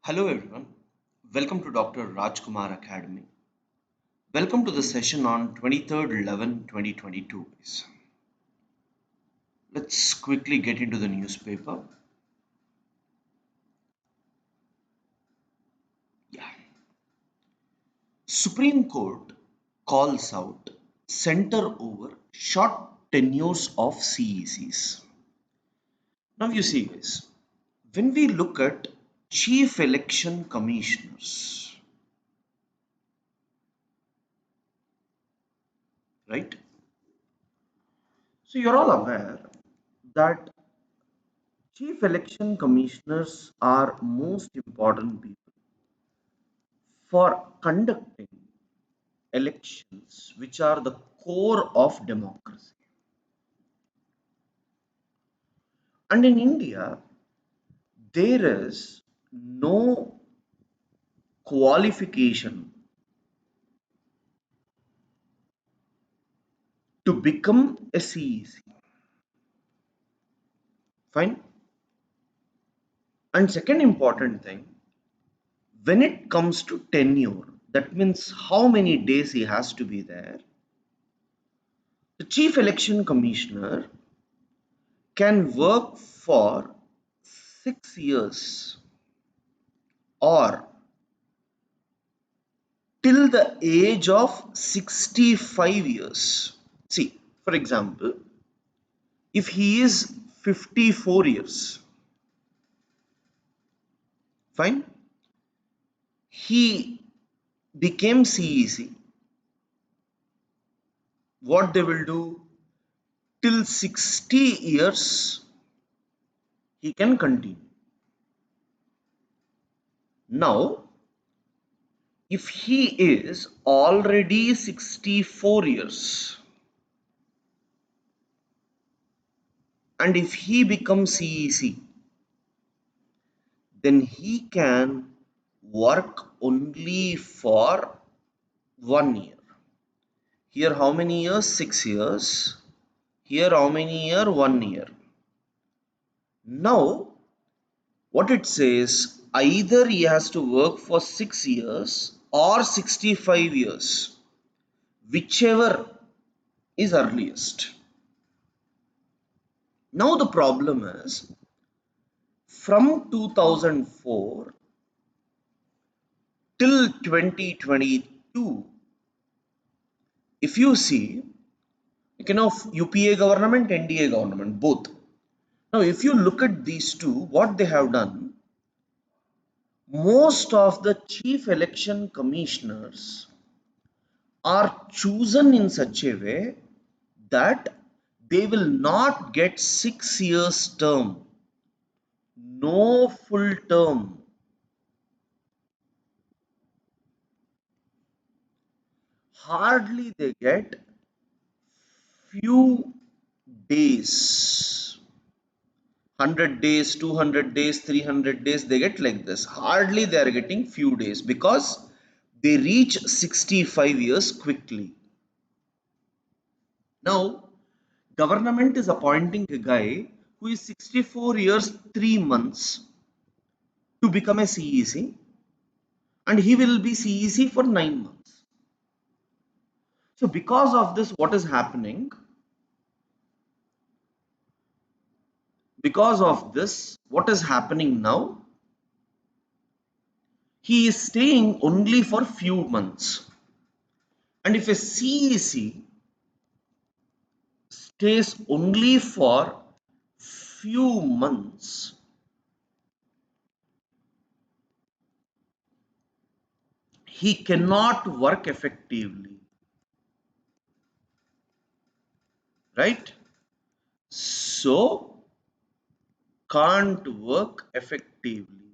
Hello everyone, welcome to Dr. Rajkumar Academy. Welcome to the session on 23rd 11 2022. Let's quickly get into the newspaper. Yeah. Supreme Court calls out center over short tenures of CECs. Now you see guys, when we look at chief election commissioners, right? So you're all aware that chief election commissioners are most important people for conducting elections, which are the core of democracy. And in India, there is no qualification to become a CEC. Fine. And second important thing, when it comes to tenure, that means how many days he has to be there. The chief election commissioner can work for 6 years or till the age of 65 years. See, for example, if he is 54 years, fine, he became CEC. What they will do till 60 years, he can continue. Now, if he is already 64 years and if he becomes CEC, then he can work only for 1 year. Here how many years? 6 years. Here how many year? 1 year. Now what it says, either he has to work for 6 years or 65 years, whichever is earliest. Now the problem is, from 2004 till 2022, if you see, UPA government, NDA government, both. Now, if you look at these two, what they have done, most of the chief election commissioners are chosen in such a way that they will not get 6 years term, no full term. Hardly they get few days, 100 days, 200 days, 300 days, they get like this. Hardly they are getting few days because they reach 65 years quickly. Now, government is appointing a guy who is 64 years, 3 months to become a CEC, and he will be CEC for 9 months. So because of this, what is happening? Because of this, what is happening now? He is staying only for few months. And if a CEC stays only for few months, he cannot work effectively, right? So can't work effectively.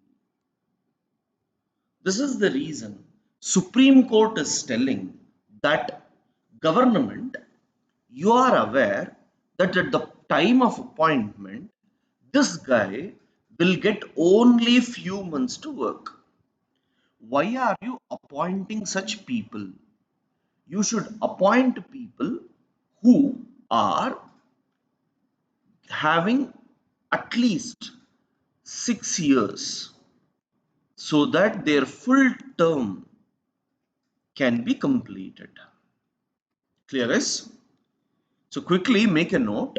This is the reason Supreme Court is telling that government, you are aware that at the time of appointment, this guy will get only few months to work. Why are you appointing such people? You should appoint people who are having at least 6 years, so that their full term can be completed. Clear as? So quickly make a note.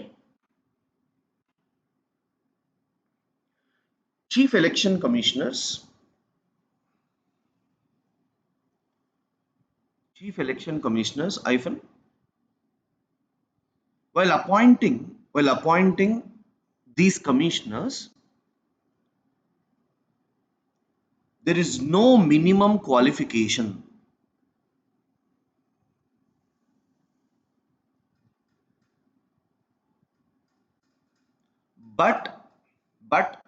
Chief election commissioners, hyphen, while appointing these commissioners, there is no minimum qualification. But but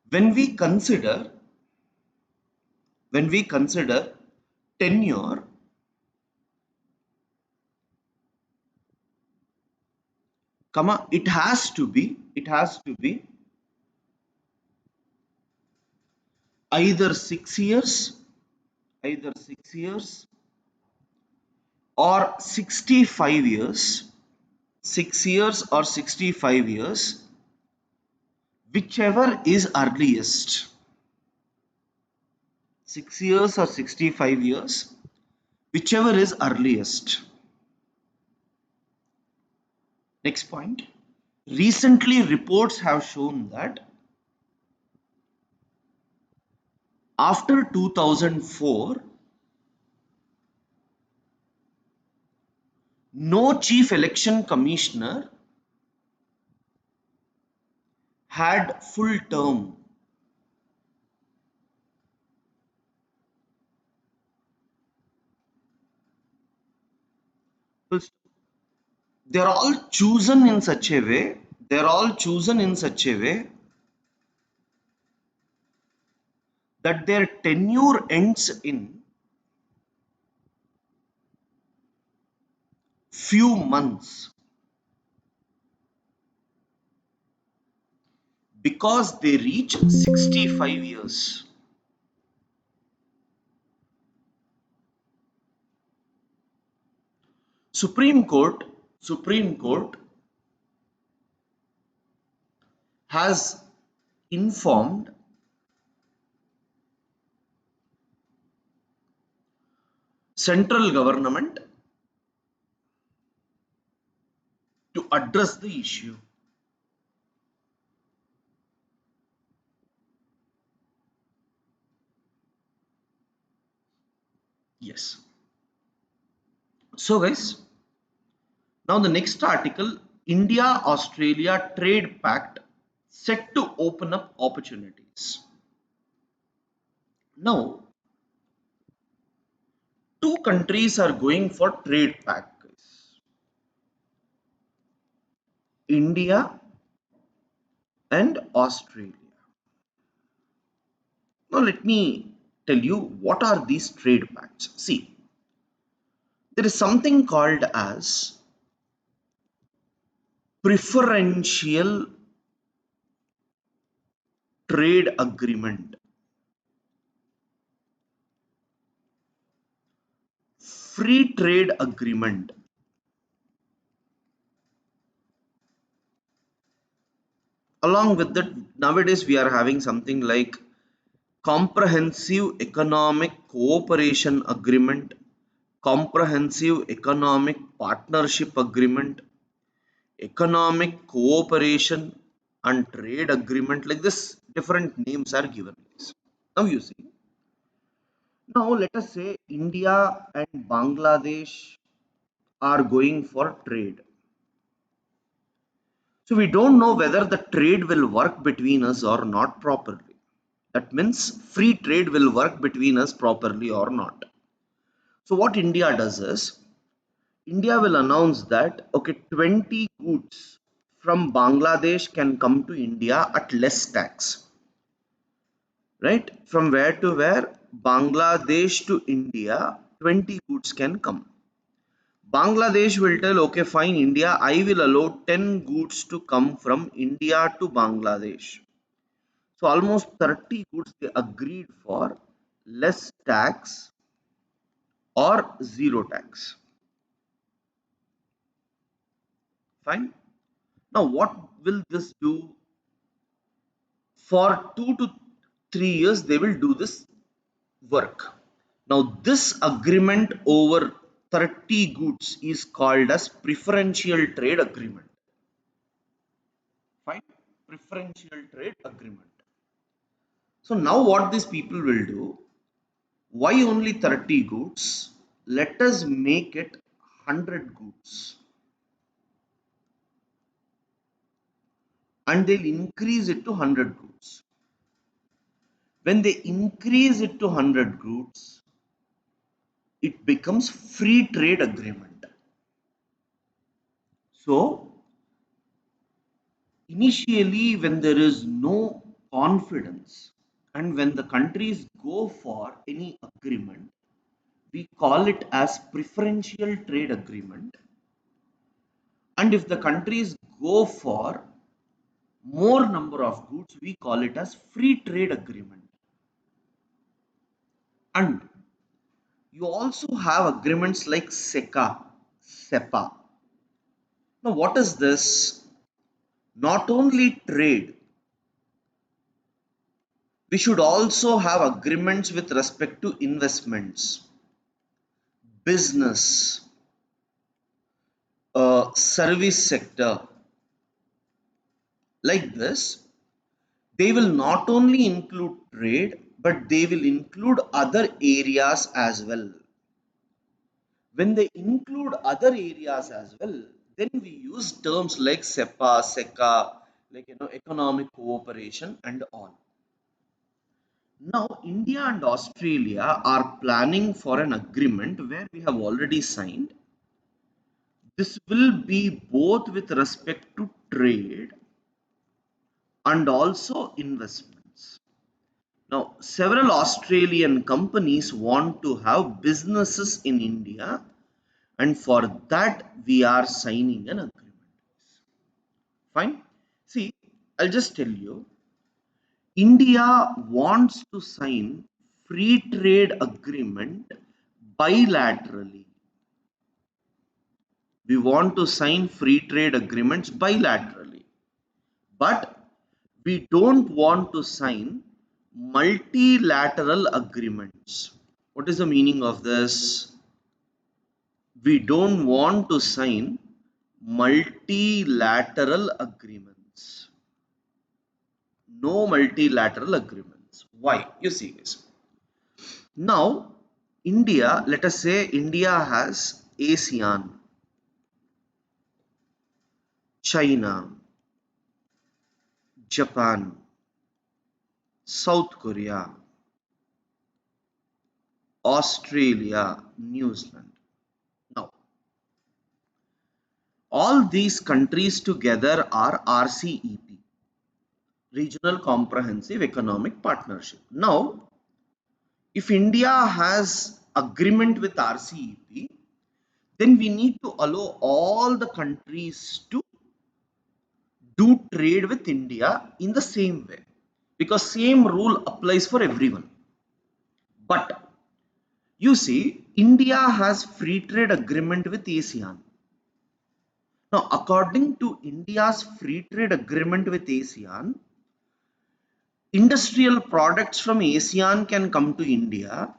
when we consider tenure, comma, it has to be either 6 years, either 6 years or 65 years, 6 years or 65 years, whichever is earliest. 6 years or 65 years, whichever is earliest. Next point. Recently, reports have shown that after 2004, no chief election commissioner had full term. They're all chosen in such a way, that their tenure ends in few months because they reach 65 years. Supreme Court Supreme Court has informed central government to address the issue. Yes. So guys, now the next article, India Australia Trade Pact set to open up opportunities. Now, two countries are going for trade pact, guys. India and Australia. Now let me tell you what are these trade pacts. See, there is something called as preferential trade agreement, free trade agreement. Along with that, nowadays we are having something like comprehensive economic cooperation agreement, comprehensive economic partnership agreement, economic cooperation and trade agreement. Like this, different names are given. Now you see, now let us say India and Bangladesh are going for trade. So we don't know whether the trade will work between us or not properly. That means free trade will work between us properly or not. So what India does is, India will announce that okay, 20 goods from Bangladesh can come to India at less tax. Right? From where to where? Bangladesh to India, 20 goods can come. Bangladesh will tell, okay, fine, India, I will allow 10 goods to come from India to Bangladesh. So almost 30 goods they agreed for less tax or zero tax. Fine. Now what will this do? For 2 to 3 years they will do this work. Now this agreement over 30 goods is called as preferential trade agreement. Fine. Preferential trade agreement. So now what these people will do, why only 30 goods? Let us make it 100 goods. And they'll increase it to 100 goods. When they increase it to 100 goods, it becomes free trade agreement. So initially when there is no confidence and when the countries go for any agreement, we call it as preferential trade agreement. And if the countries go for more number of goods, we call it as free trade agreement. And you also have agreements like SEPA. Now, what is this? Not only trade, we should also have agreements with respect to investments, business, service sector. Like this, they will not only include trade, but they will include other areas as well. When they include other areas as well, then we use terms like SEPA, SECA, like economic cooperation and all. Now, India and Australia are planning for an agreement where we have already signed. This will be both with respect to trade and also investments. Now, several Australian companies want to have businesses in India, and for that we are signing an agreement. Fine. See, I'll just tell you, India wants to sign free trade agreement bilaterally. We want to sign free trade agreements bilaterally, but we don't want to sign multilateral agreements. What is the meaning of this? We don't want to sign multilateral agreements. No multilateral agreements. Why? You see this. Now, India, let us say India has ASEAN, China, Japan, South Korea, Australia, New Zealand. Now, all these countries together are RCEP, Regional Comprehensive Economic Partnership. Now, if India has agreement with RCEP, then we need to allow all the countries to do trade with India in the same way, because same rule applies for everyone. But you see, India has free trade agreement with ASEAN. Now, according to India's free trade agreement with ASEAN, industrial products from ASEAN can come to India.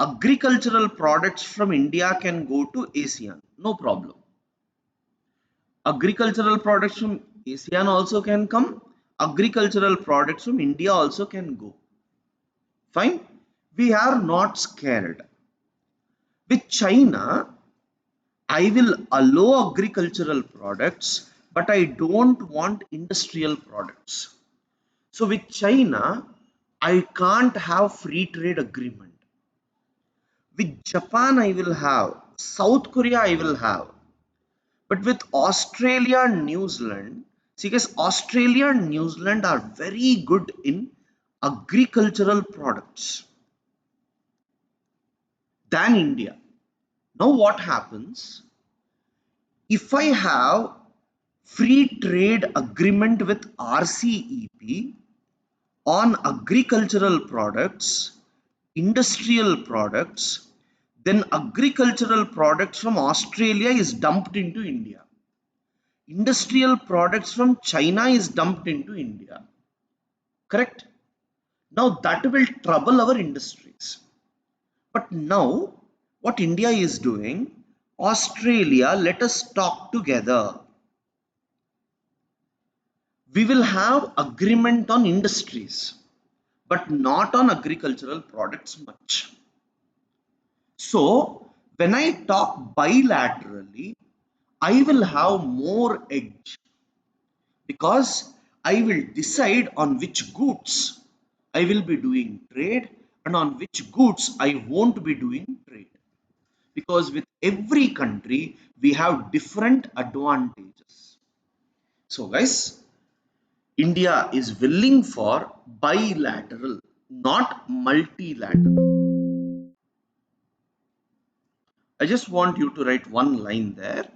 Agricultural products from India can go to ASEAN. No problem. Agricultural products from ASEAN also can come. Agricultural products from India also can go. Fine. We are not scared. With China, I will allow agricultural products, but I don't want industrial products. So with China, I can't have free trade agreement. With Japan, I will have. South Korea, I will have. But with Australia and New Zealand, see guys, Australia and New Zealand are very good in agricultural products than India. Now what happens? If I have free trade agreement with RCEP on agricultural products, industrial products, then agricultural products from Australia is dumped into India. Industrial products from China is dumped into India. Correct? Now that will trouble our industries. But now, what India is doing, Australia, let us talk together. We will have agreement on industries, but not on agricultural products much. So, when I talk bilaterally, I will have more edge because I will decide on which goods I will be doing trade and on which goods I won't be doing trade. Because with every country, we have different advantages. So, guys, India is willing for bilateral, not multilateral. I just want you to write one line there.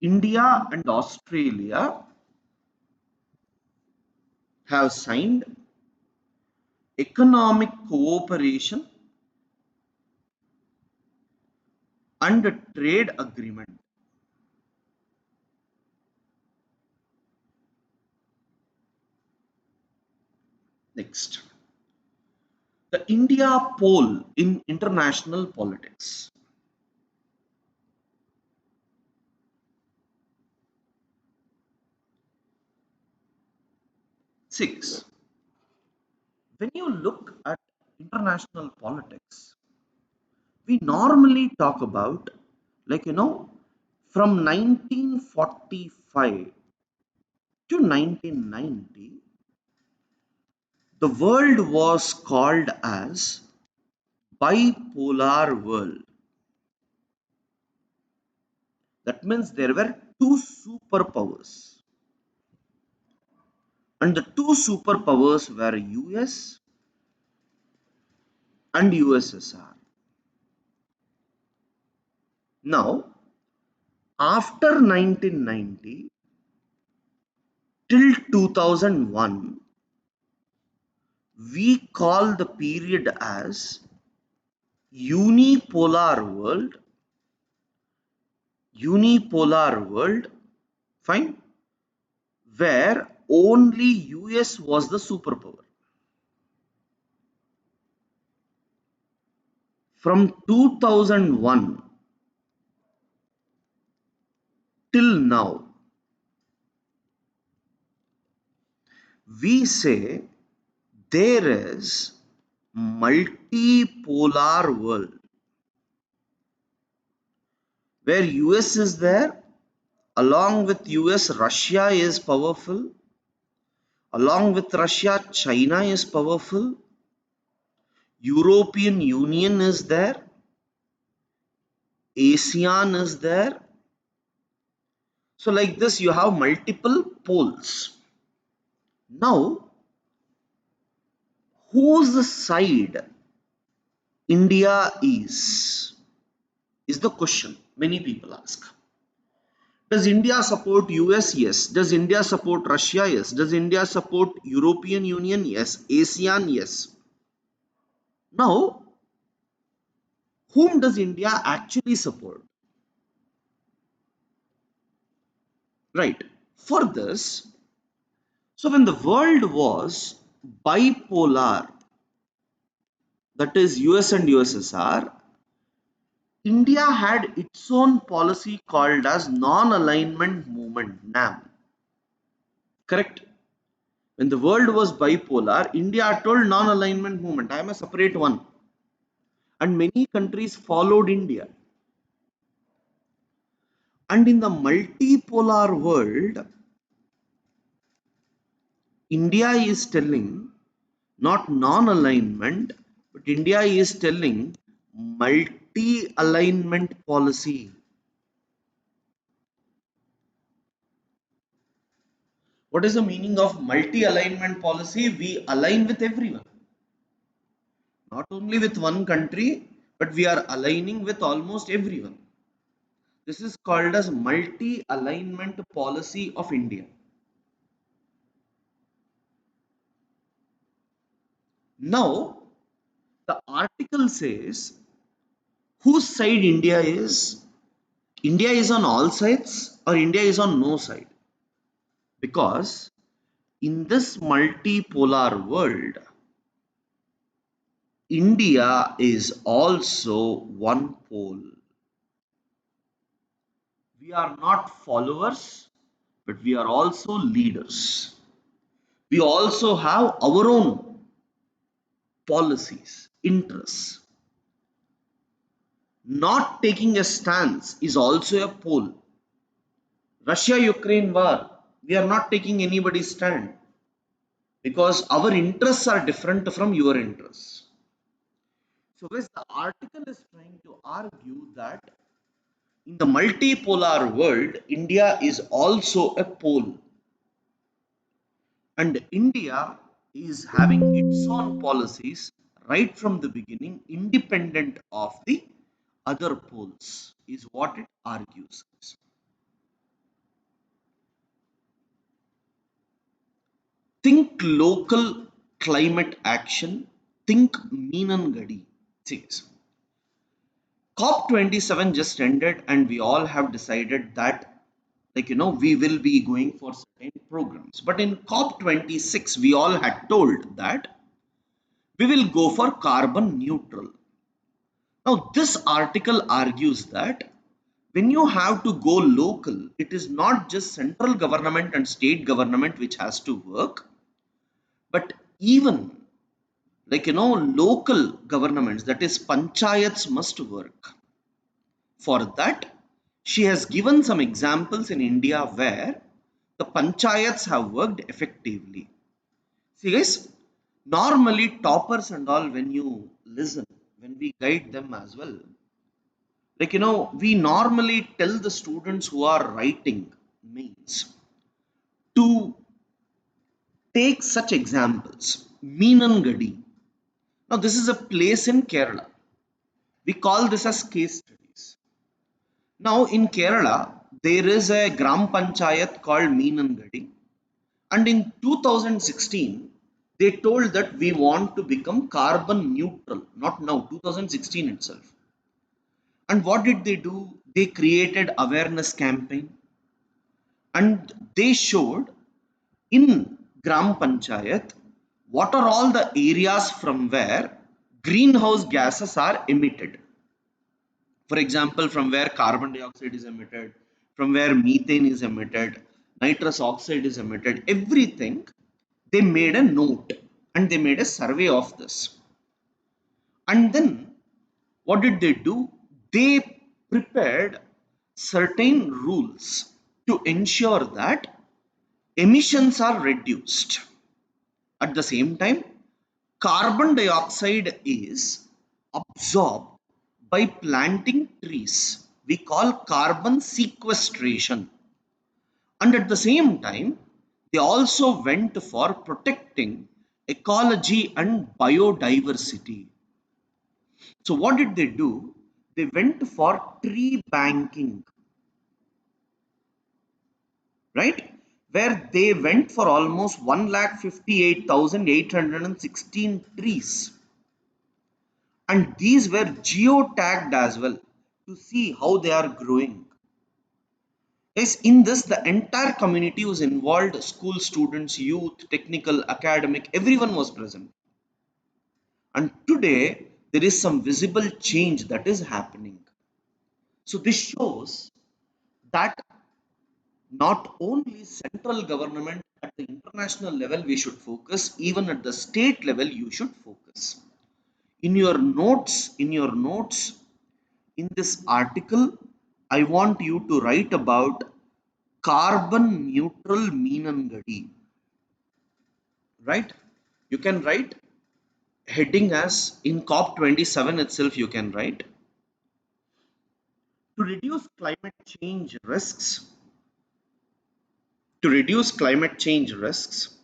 India and Australia have signed economic cooperation and a trade agreement. Next, the India poll in international politics. 6. When you look at international politics, we normally talk about, like, from 1945 to 1990, the world was called as bipolar world. That means there were two superpowers, and the two superpowers were US and USSR. Now, after 1990 till 2001, we call the period as unipolar world. Unipolar world, fine, where only US was the superpower. From 2001 till now, we say there is multipolar world where US is there, along with US Russia is powerful, along with Russia China is powerful, European Union is there, ASEAN is there. So like this you have multiple poles. Now, whose side India is the question many people ask. Does India support US? Yes. Does India support Russia? Yes. Does India support European Union? Yes. ASEAN? Yes. Now, whom does India actually support? Right. For this, so when the world was bipolar, that is US and USSR, India had its own policy called as non-alignment movement, NAM. Correct? When the world was bipolar, India told non-alignment movement, I am a separate one. And many countries followed India. And in the multipolar world, India is telling not non-alignment, but India is telling multi-alignment policy. What is the meaning of multi-alignment policy? We align with everyone. Not only with one country, but we are aligning with almost everyone. This is called as multi-alignment policy of India. Now, the article says whose side India is. India is on all sides or India is on no side. Because In this multipolar world, India is also one pole. We are not followers, but we are also leaders. We also have our own policies, interests. Not taking a stance is also a pole. Russia-Ukraine war, we are not taking anybody's stand because our interests are different from your interests. So, guys, the article is trying to argue that in the multipolar world, India is also a pole, and India is having its own policies right from the beginning, independent of the other poles, is what it argues. Think local climate action, think Meenangadi. See, COP27 just ended, and we all have decided that, we will be going for certain programs. But in COP26, we all had told that we will go for carbon neutral. Now, this article argues that when you have to go local, it is not just central government and state government which has to work, but even local governments, that is panchayats, must work. For that, she has given some examples in India where the panchayats have worked effectively. See, guys, normally toppers and all, when you listen, when we guide them as well, we normally tell the students who are writing mains to take such examples. Meenangadi. Now, this is a place in Kerala. We call this as case studies. Now, in Kerala, there is a Gram Panchayat called Meenangadi, and in 2016, they told that we want to become carbon neutral, not now, 2016 itself. And what did they do? They created awareness campaign, and they showed in Gram Panchayat what are all the areas from where greenhouse gases are emitted. For example, from where carbon dioxide is emitted, from where methane is emitted, nitrous oxide is emitted, everything, they made a note and they made a survey of this. And then what did they do? They prepared certain rules to ensure that emissions are reduced. At the same time, carbon dioxide is absorbed by planting trees. We call carbon sequestration. And at the same time, they also went for protecting ecology and biodiversity. So, what did they do? They went for tree banking, right? Where they went for almost 1,58,816 trees. And these were geotagged as well to see how they are growing. Yes, in this, the entire community was involved: school students, youth, technical, academic, everyone was present. And today, there is some visible change that is happening. So, this shows that not only central government, at the international level we should focus, even at the state level you should focus. In your notes in this article, I want you to write about carbon neutral Meenangadi, right? You can write heading as in COP27 itself, you can write to reduce climate change risks, to reduce climate change risks,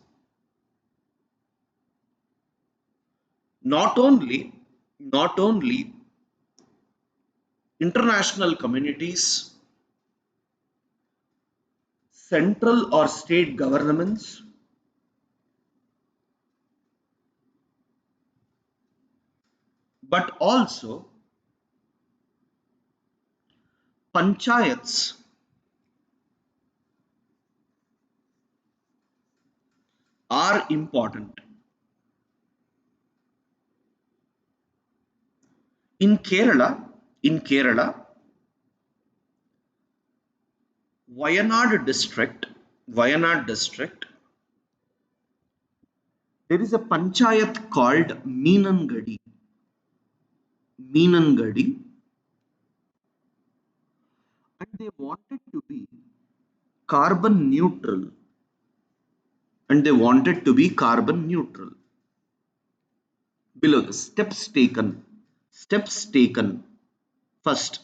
not only international communities, central or state governments, but also panchayats, are important. In Kerala, in Kerala, Wayanad district, there is a panchayat called Meenangadi, and they wanted to be carbon neutral, and they wanted to be carbon neutral. Below the steps taken. First,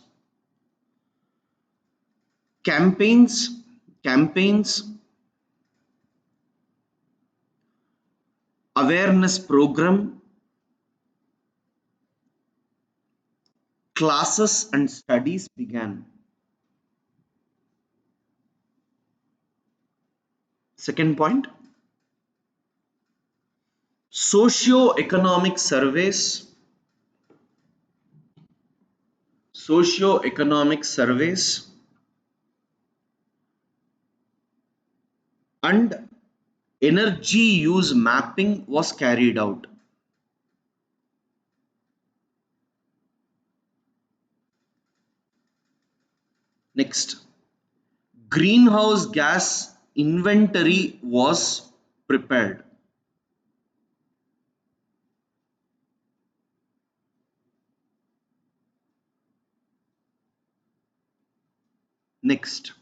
campaigns, campaigns, awareness program, classes and studies began. Second point, socio-economic surveys, socio-economic surveys and energy use mapping was carried out. Next, greenhouse gas inventory was prepared. Next,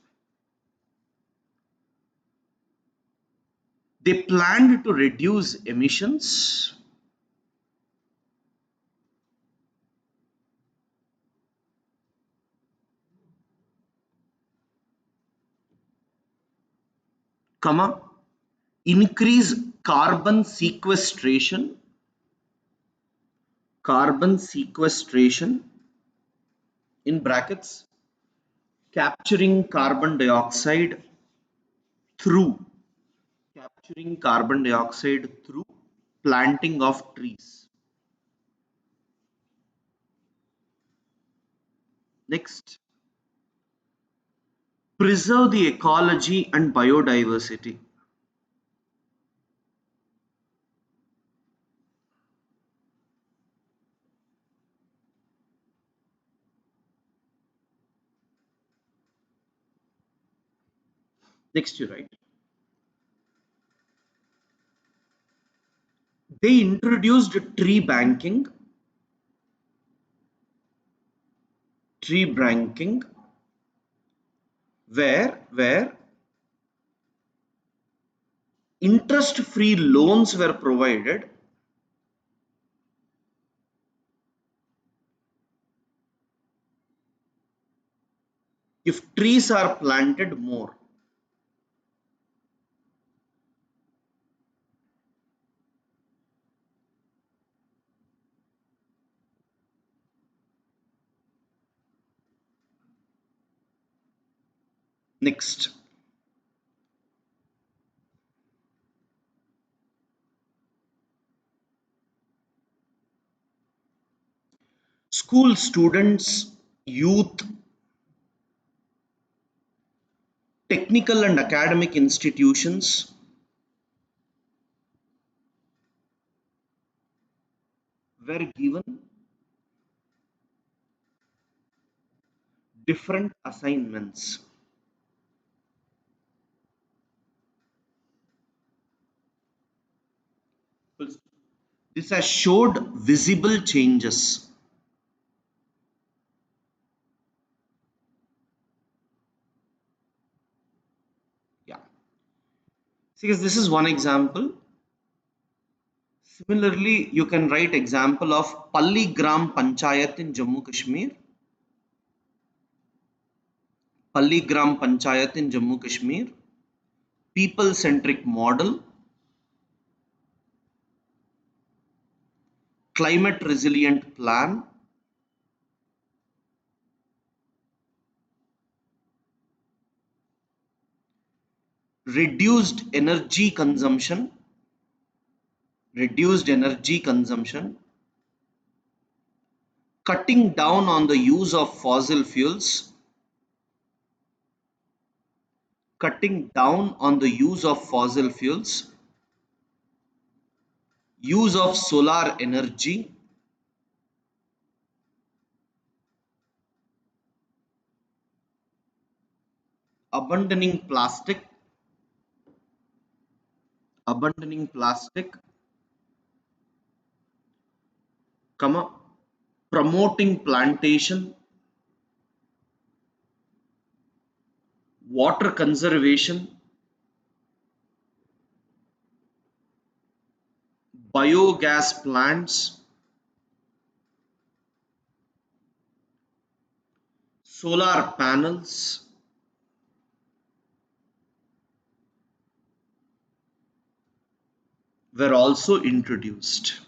they planned to reduce emissions, comma, increase carbon sequestration in brackets, capturing carbon dioxide through through planting of trees. Next, preserve the ecology and biodiversity. Next, you write. They introduced tree banking, where interest-free loans were provided if trees are planted more. Next, school students, youth, technical and academic institutions were given different assignments. This has showed visible changes. Yeah. See, guys, this is one example. Similarly, you can write example of Palli Gram Panchayat in Jammu Kashmir. Palli Gram Panchayat in Jammu Kashmir. People-centric model, climate resilient plan, reduced energy consumption, reduced energy consumption, cutting down on the use of fossil fuels, cutting down on the use of fossil fuels, use of solar energy, abandoning plastic, abandoning plastic, comma, promoting plantation, water conservation, biogas plants, solar panels were also introduced.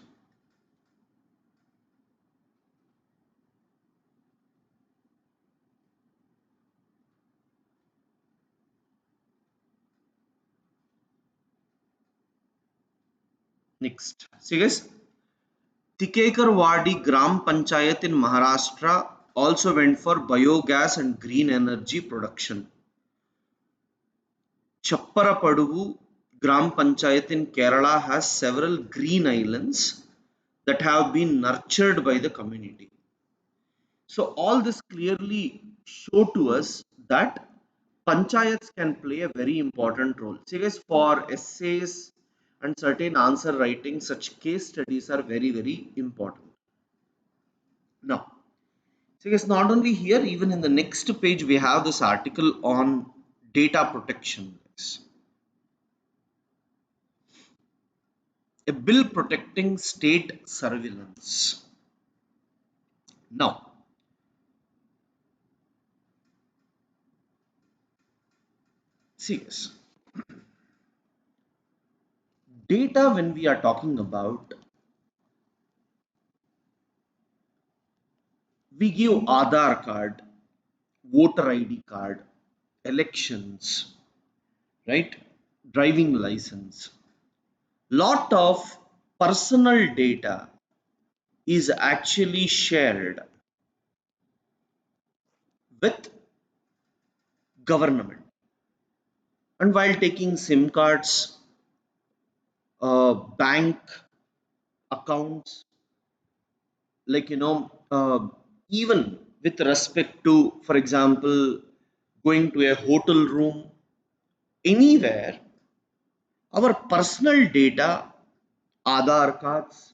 Next, see guys, Tikekarwadi Gram Panchayat in Maharashtra also went for biogas and green energy production. Chapparapadugu Gram Panchayat in Kerala has several green islands that have been nurtured by the community. So all this clearly show to us that panchayats can play a very important role. See guys, for essays and certain answer writing, such case studies are very, very important. Now, so guys, not only here, even in the next page, we have this article on data protection. Guys. A bill protecting state surveillance. Now, see guys, data when we are talking about, we give Aadhaar card, voter ID card, elections, right? Driving license. Lot of personal data is actually shared with government. And while taking SIM cards, bank accounts, like even with respect to, for example, going to a hotel room, anywhere, our personal data, Aadhaar cards,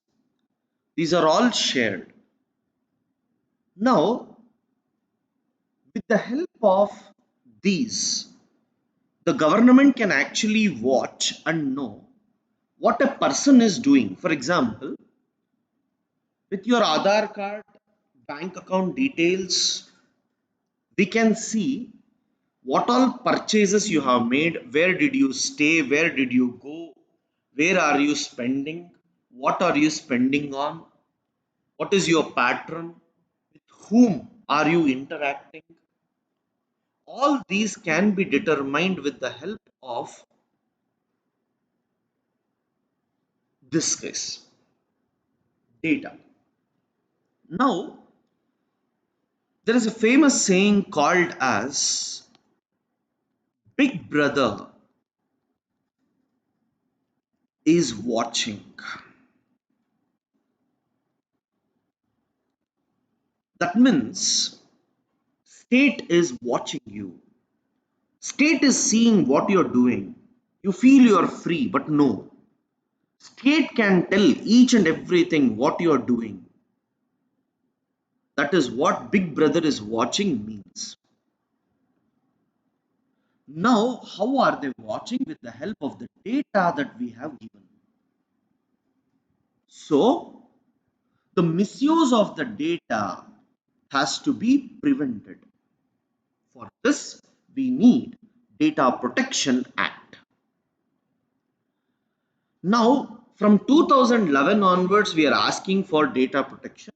these are all shared. Now, with the help of these, the government can actually watch and know what a person is doing. For example, with your Aadhaar card, bank account details, we can see what all purchases you have made, where did you stay, where did you go, where are you spending, what are you spending on, what is your pattern, with whom are you interacting. All these can be determined with the help of this case data. Now, there is a famous saying called as Big Brother is watching. That means state is watching you. State is seeing what you're doing. You feel you're free, but no. State can tell each and everything what you're doing. That is what Big Brother is watching means. Now, how are they watching? With the help of the data that we have given. So, the misuse of the data has to be prevented. For this, we need Data Protection Act. Now, from 2011 onwards, we are asking for data protection.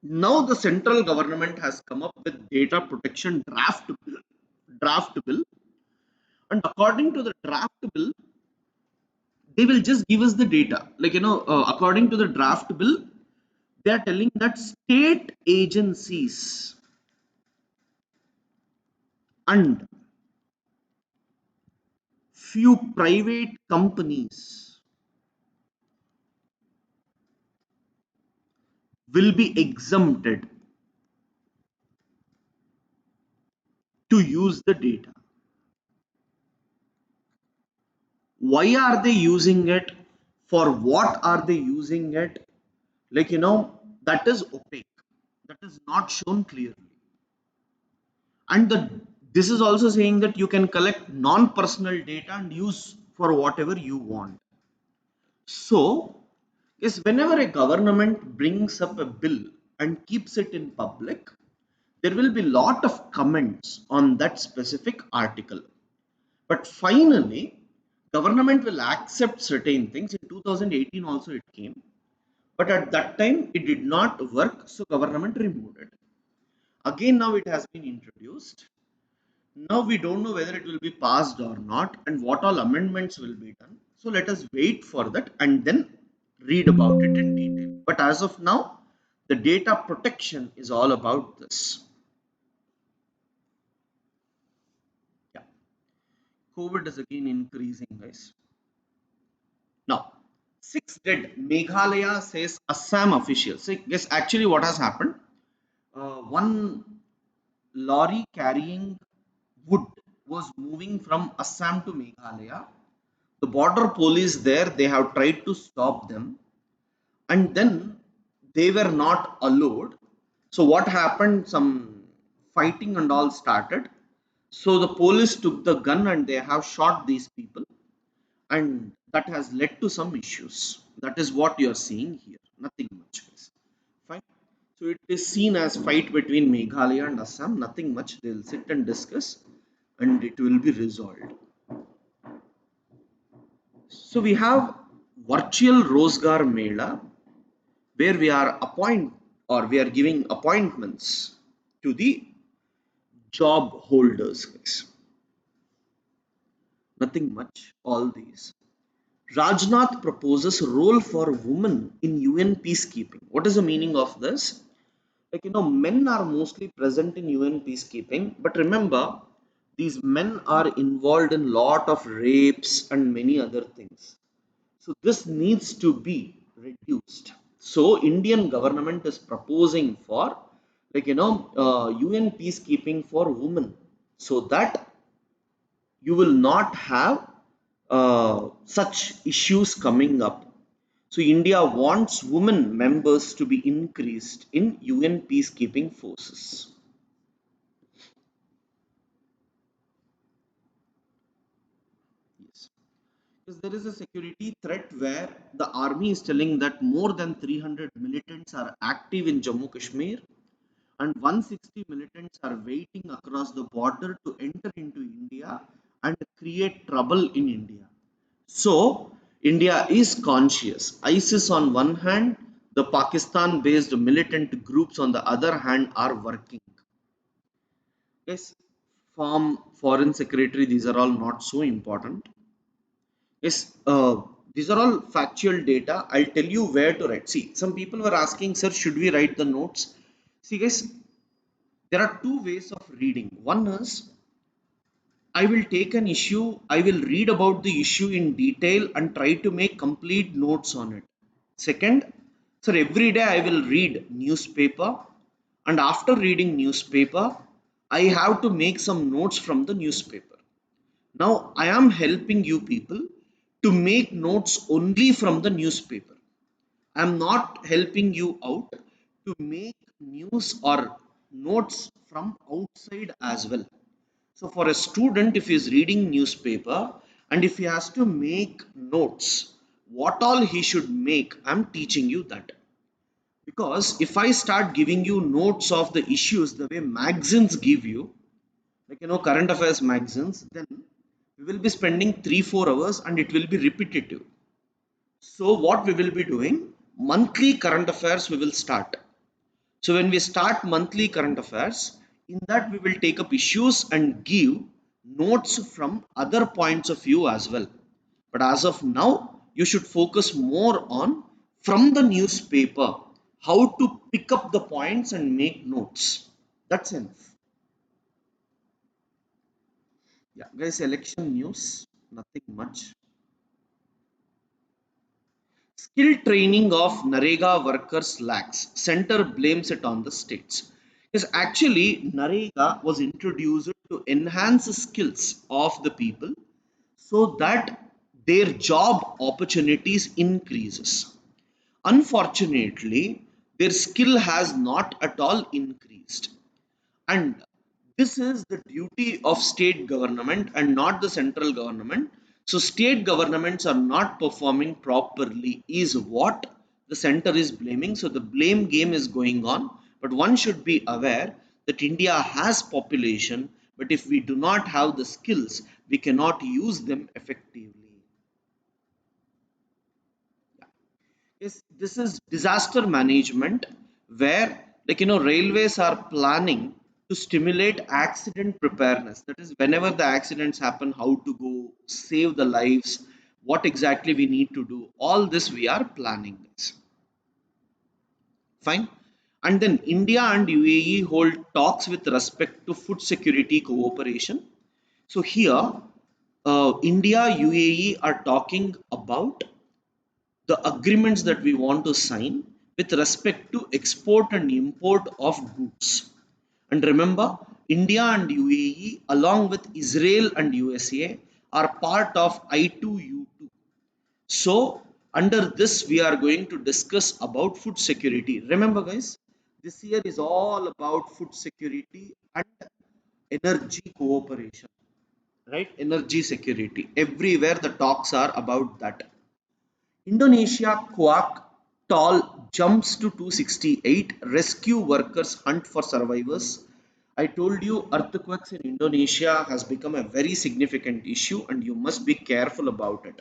Now, the central government has come up with data protection draft bill, and according to the draft bill, they will just give us the data. Like according to the draft bill, they are telling that state agencies and few private companies will be exempted to use the data. Why are they using it? For what are they using it? Like, that is opaque. That is not shown clearly. And this is also saying that you can collect non-personal data and use for whatever you want. So, yes, whenever a government brings up a bill and keeps it in public, there will be lot of comments on that specific article. But finally, government will accept certain things. In 2018 also it came. But at that time it did not work, so government removed it. Again now it has been introduced. Now we don't know whether it will be passed or not and what all amendments will be done. So let us wait for that and then read about it in detail. But as of now, the data protection is all about this. Yeah. COVID is again increasing, guys. Now, 6 dead. Meghalaya says Assam officials. So, yes, actually what has happened? One lorry carrying wood was moving from Assam to Meghalaya. The border police there, they have tried to stop them, and then they were not allowed. So what happened? Some fighting and all started. So the police took the gun and they have shot these people, and that has led to some issues. That is what you are seeing here. Nothing much, guys. Fine. So it is seen as fight between Meghalaya and Assam. Nothing much. They'll sit and discuss, and it will be resolved. So we have virtual Rozgar Mela, where we are giving appointments to the job holders, guys. Nothing much. All these. Rajnath proposes role for women in UN peacekeeping. What is the meaning of this? Like, men are mostly present in UN peacekeeping, but remember, these men are involved in lot of rapes and many other things. So this needs to be reduced. So Indian government is proposing for, like, UN peacekeeping for women, so that you will not have such issues coming up. So India wants women members to be increased in UN peacekeeping forces. Yes. Because there is a security threat where the army is telling that more than 300 militants are active in Jammu Kashmir and 160 militants are waiting across the border to enter into India and create trouble in India. So, India is conscious. ISIS on one hand, the Pakistan based militant groups on the other hand are working. Yes, form, foreign secretary, these are all not so important. Yes, these are all factual data. I'll tell you where to write. See, some people were asking, sir, should we write the notes? See, guys, there are two ways of reading. One is I will take an issue, I will read about the issue in detail and try to make complete notes on it. Second, sir, every day I will read newspaper, and after reading newspaper, I have to make some notes from the newspaper. Now I am helping you people to make notes only from the newspaper. I am not helping you out to make news or notes from outside as well. So for a student, if he is reading newspaper and if he has to make notes, what all he should make, I'm teaching you that. Because if I start giving you notes of the issues the way magazines give you, like current affairs magazines, then we will be spending 3 4 hours and it will be repetitive. So what we will be doing, monthly current affairs we will start. So when we start monthly current affairs, in that we will take up issues and give notes from other points of view as well. But as of now, you should focus more on from the newspaper, how to pick up the points and make notes. That's enough. Yeah, guys, election news, nothing much. Skill training of Narega workers lacks. Center blames it on the states. Yes, actually, Narega was introduced to enhance the skills of the people so that their job opportunities increases. Unfortunately, their skill has not at all increased. And this is the duty of state government and not the central government. So state governments are not performing properly is what the center is blaming. So the blame game is going on, but one should be aware that India has population, but if we do not have the skills, we cannot use them effectively. Yes, this is disaster management where, like, railways are planning to stimulate accident preparedness. That is, whenever the accidents happen, how to go save the lives, what exactly we need to do. All this we are planning this. Fine. And then India and UAE hold talks with respect to food security cooperation. So here, India, UAE are talking about the agreements that we want to sign with respect to export and import of goods. And remember, India and UAE, along with Israel and USA, are part of I2U2. So, under this, we are going to discuss about food security. Remember, guys, this year is all about food security and energy cooperation, right? Energy security. Everywhere the talks are about that. Indonesia quack tall jumps to 268. Rescue workers hunt for survivors. I told you earthquakes in Indonesia has become a very significant issue and you must be careful about it.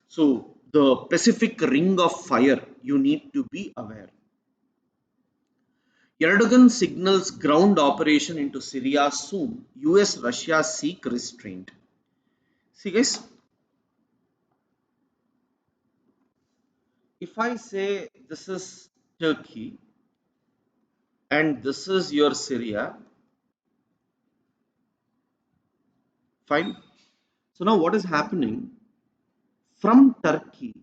So the Pacific Ring of Fire, you need to be aware. Erdogan signals ground operation into Syria soon. US Russia seek restraint. See guys, if I say this is Turkey and this is your Syria, fine. So now what is happening from Turkey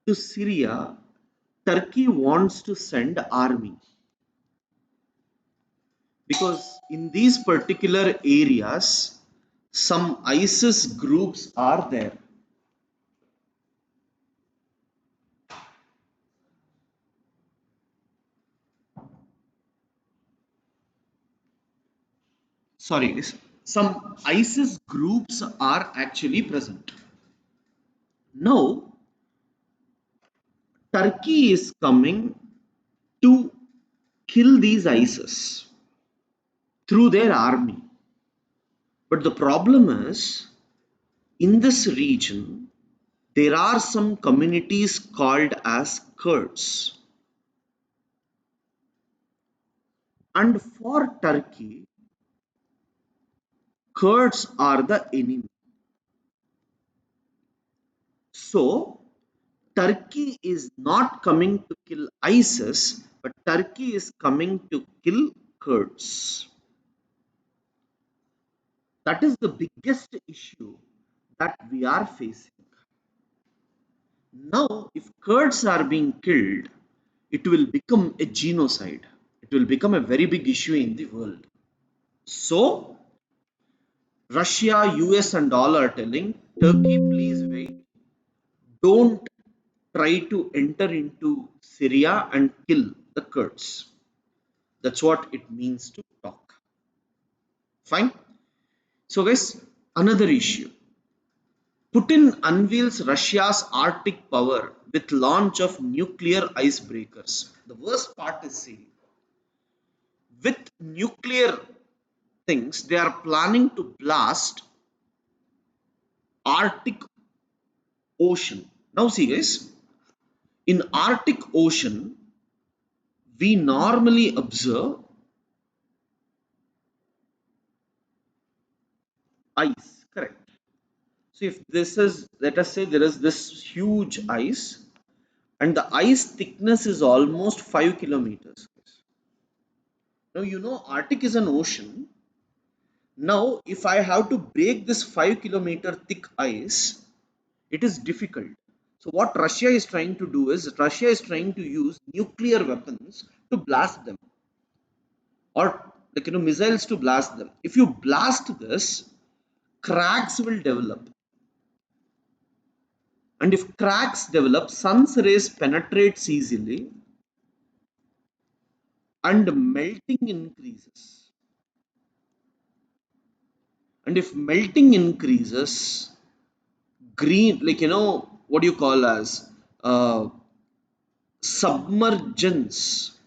to Syria? Turkey wants to send army because in these particular areas, some ISIS groups are there. Sorry, some ISIS groups are actually present. Now, Turkey is coming to kill these ISIS through their army. But the problem is, in this region, there are some communities called as Kurds. And for Turkey, Kurds are the enemy. So, Turkey is not coming to kill ISIS, but Turkey is coming to kill Kurds. That is the biggest issue that we are facing. Now, if Kurds are being killed, it will become a genocide. It will become a very big issue in the world. So, Russia, US, and all are telling Turkey, please wait. Don't try to enter into Syria and kill the Kurds. That's what it means to talk. Fine. So, guys, another issue. Putin unveils Russia's Arctic power with launch of nuclear icebreakers. The worst part is, see, with nuclear things, they are planning to blast Arctic Ocean. Now, see, guys, in Arctic Ocean, we normally observe ice, correct? So, if this is, let us say, there is this huge ice, and the ice thickness is almost 5 kilometers. Now, Arctic is an ocean. Now, if I have to break this 5-kilometer thick ice, it is difficult. So what Russia is trying to do is Russia is trying to use nuclear weapons to blast them, or missiles to blast them. If you blast this, cracks will develop, and if cracks develop, sun's rays penetrates easily and melting increases. And if melting increases, green, what do you call as uh, submergence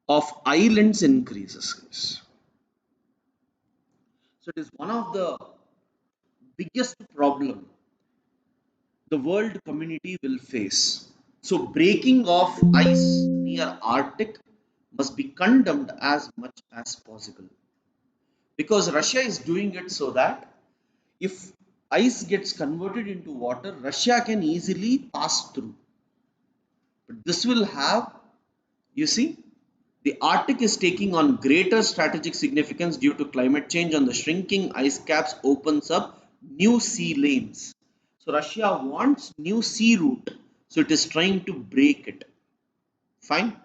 of islands increases, guys. So it is one of the biggest problem the world community will face. So breaking of ice near Arctic must be condemned as much as possible, because Russia is doing it so that if ice gets converted into water, Russia can easily pass through. But this will have, you see, the Arctic is taking on greater strategic significance due to climate change, and the shrinking ice caps opens up new sea lanes. So Russia wants new sea route, so it is trying to break it. Fine.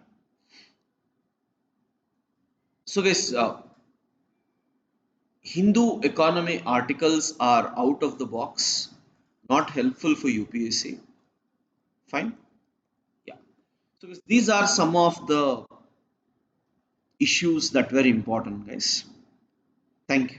So guys, Hindu economy articles are out of the box, not helpful for UPSC. Fine. Yeah. So guys, these are some of the issues that were important, guys. Thank you.